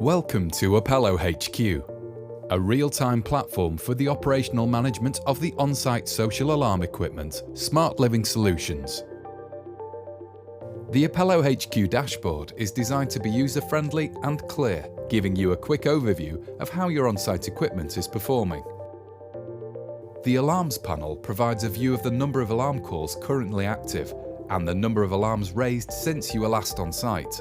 Welcome to Appello HQ, a real-time platform for the operational management of the on-site social alarm equipment, smart living solutions. The Appello HQ dashboard is designed to be user-friendly and clear, giving you a quick overview of how your on-site equipment is performing. The Alarms panel provides a view of the number of alarm calls currently active and the number of alarms raised since you were last on site.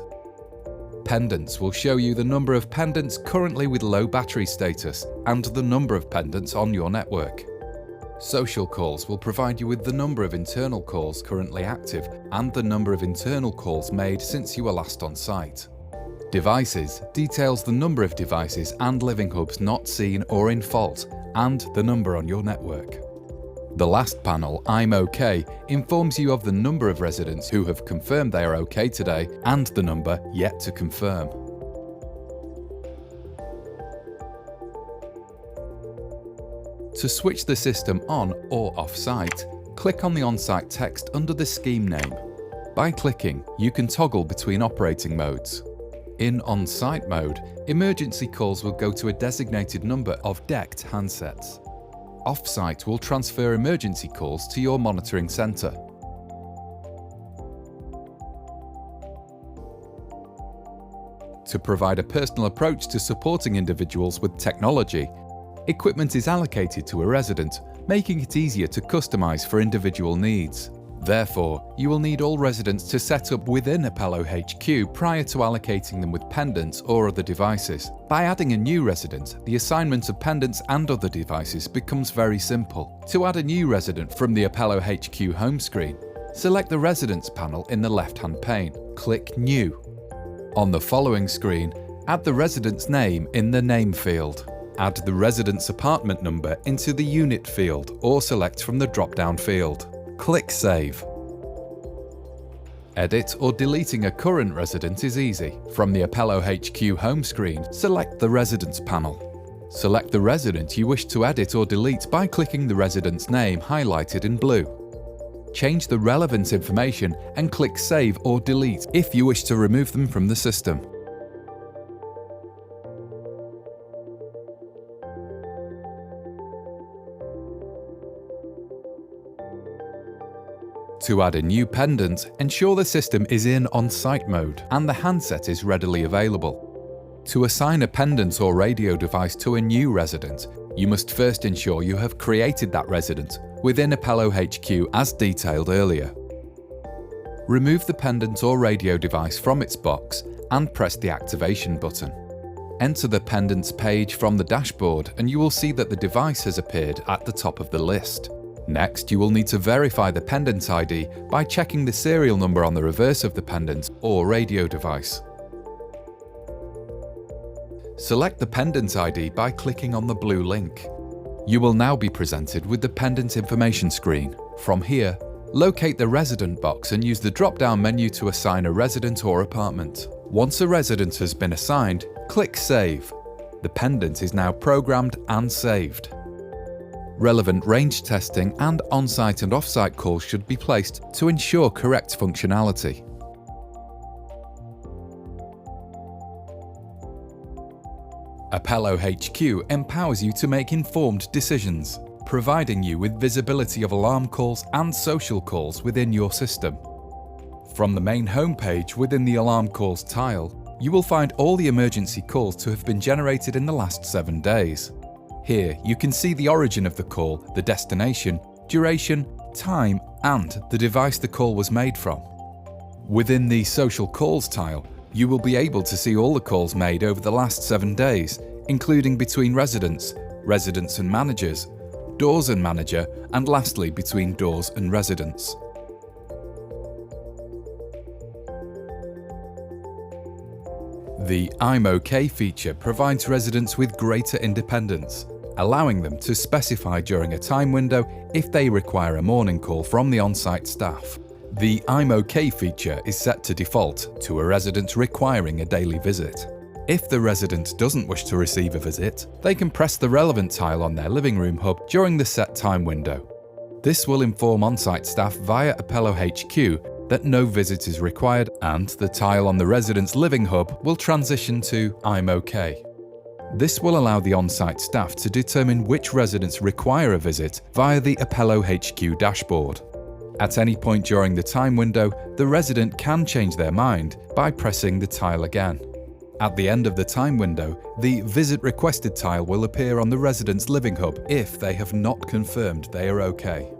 Pendants will show you the number of pendants currently with low battery status and the number of pendants on your network. Social calls will provide you with the number of internal calls currently active and the number of internal calls made since you were last on site. Devices details the number of devices and living hubs not seen or in fault and the number on your network. The last panel, I'm OK, informs you of the number of residents who have confirmed they are OK today and the number yet to confirm. To switch the system on or off-site, click on the on-site text under the scheme name. By clicking, you can toggle between operating modes. In on-site mode, emergency calls will go to a designated number of decked handsets. Off-site will transfer emergency calls to your monitoring centre. To provide a personal approach to supporting individuals with technology, equipment is allocated to a resident, making it easier to customise for individual needs. Therefore, you will need all residents to set up within Appello HQ prior to allocating them with pendants or other devices. By adding a new resident, the assignment of pendants and other devices becomes very simple. To add a new resident from the Appello HQ home screen, select the Residents panel in the left-hand pane. Click New. On the following screen, add the resident's name in the Name field. Add the resident's apartment number into the Unit field or select from the drop-down field. Click Save. Edit or deleting a current resident is easy. From the Appello HQ home screen, select the Residents panel. Select the resident you wish to edit or delete by clicking the resident's name highlighted in blue. Change the relevant information and click Save or Delete if you wish to remove them from the system. To add a new pendant, ensure the system is in on-site mode and the handset is readily available. To assign a pendant or radio device to a new resident, you must first ensure you have created that resident within Appello HQ as detailed earlier. Remove the pendant or radio device from its box and press the activation button. Enter the pendants page from the dashboard and you will see that the device has appeared at the top of the list. Next, you will need to verify the pendant ID by checking the serial number on the reverse of the pendant or radio device. Select the pendant ID by clicking on the blue link. You will now be presented with the pendant information screen. From here, locate the resident box and use the drop-down menu to assign a resident or apartment. Once a resident has been assigned, click Save. The pendant is now programmed and saved. Relevant range testing and on-site and off-site calls should be placed to ensure correct functionality. Appello HQ empowers you to make informed decisions, providing you with visibility of alarm calls and social calls within your system. From the main homepage within the Alarm Calls tile, you will find all the emergency calls to have been generated in the last 7 days. Here, you can see the origin of the call, the destination, duration, time, and the device the call was made from. Within the Social Calls tile, you will be able to see all the calls made over the last 7 days, including between residents, residents and managers, doors and manager, and lastly between doors and residents. The I'm OK feature provides residents with greater independence, allowing them to specify during a time window if they require a morning call from the on-site staff. The I'm OK feature is set to default to a resident requiring a daily visit. If the resident doesn't wish to receive a visit, they can press the relevant tile on their living room hub during the set time window. This will inform on-site staff via Appello HQ that no visit is required, and the tile on the resident's living hub will transition to I'm OK. This will allow the on-site staff to determine which residents require a visit via the Appello HQ dashboard. At any point during the time window, the resident can change their mind by pressing the tile again. At the end of the time window, the Visit Requested tile will appear on the resident's living hub if they have not confirmed they are OK.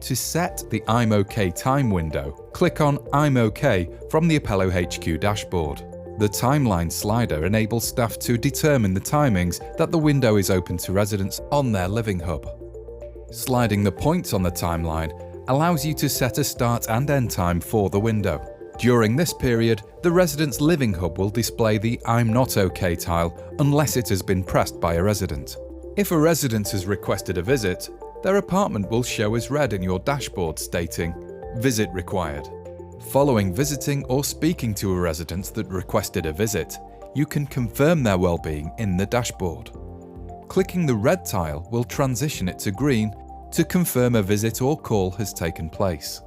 To set the I'm OK time window, click on I'm OK from the Appello HQ dashboard. The timeline slider enables staff to determine the timings that the window is open to residents on their living hub. Sliding the points on the timeline allows you to set a start and end time for the window. During this period, the resident's living hub will display the I'm not OK tile unless it has been pressed by a resident. If a resident has requested a visit, their apartment will show as red in your dashboard stating Visit Required. Following visiting or speaking to a resident that requested a visit, you can confirm their well-being in the dashboard. Clicking the red tile will transition it to green to confirm a visit or call has taken place.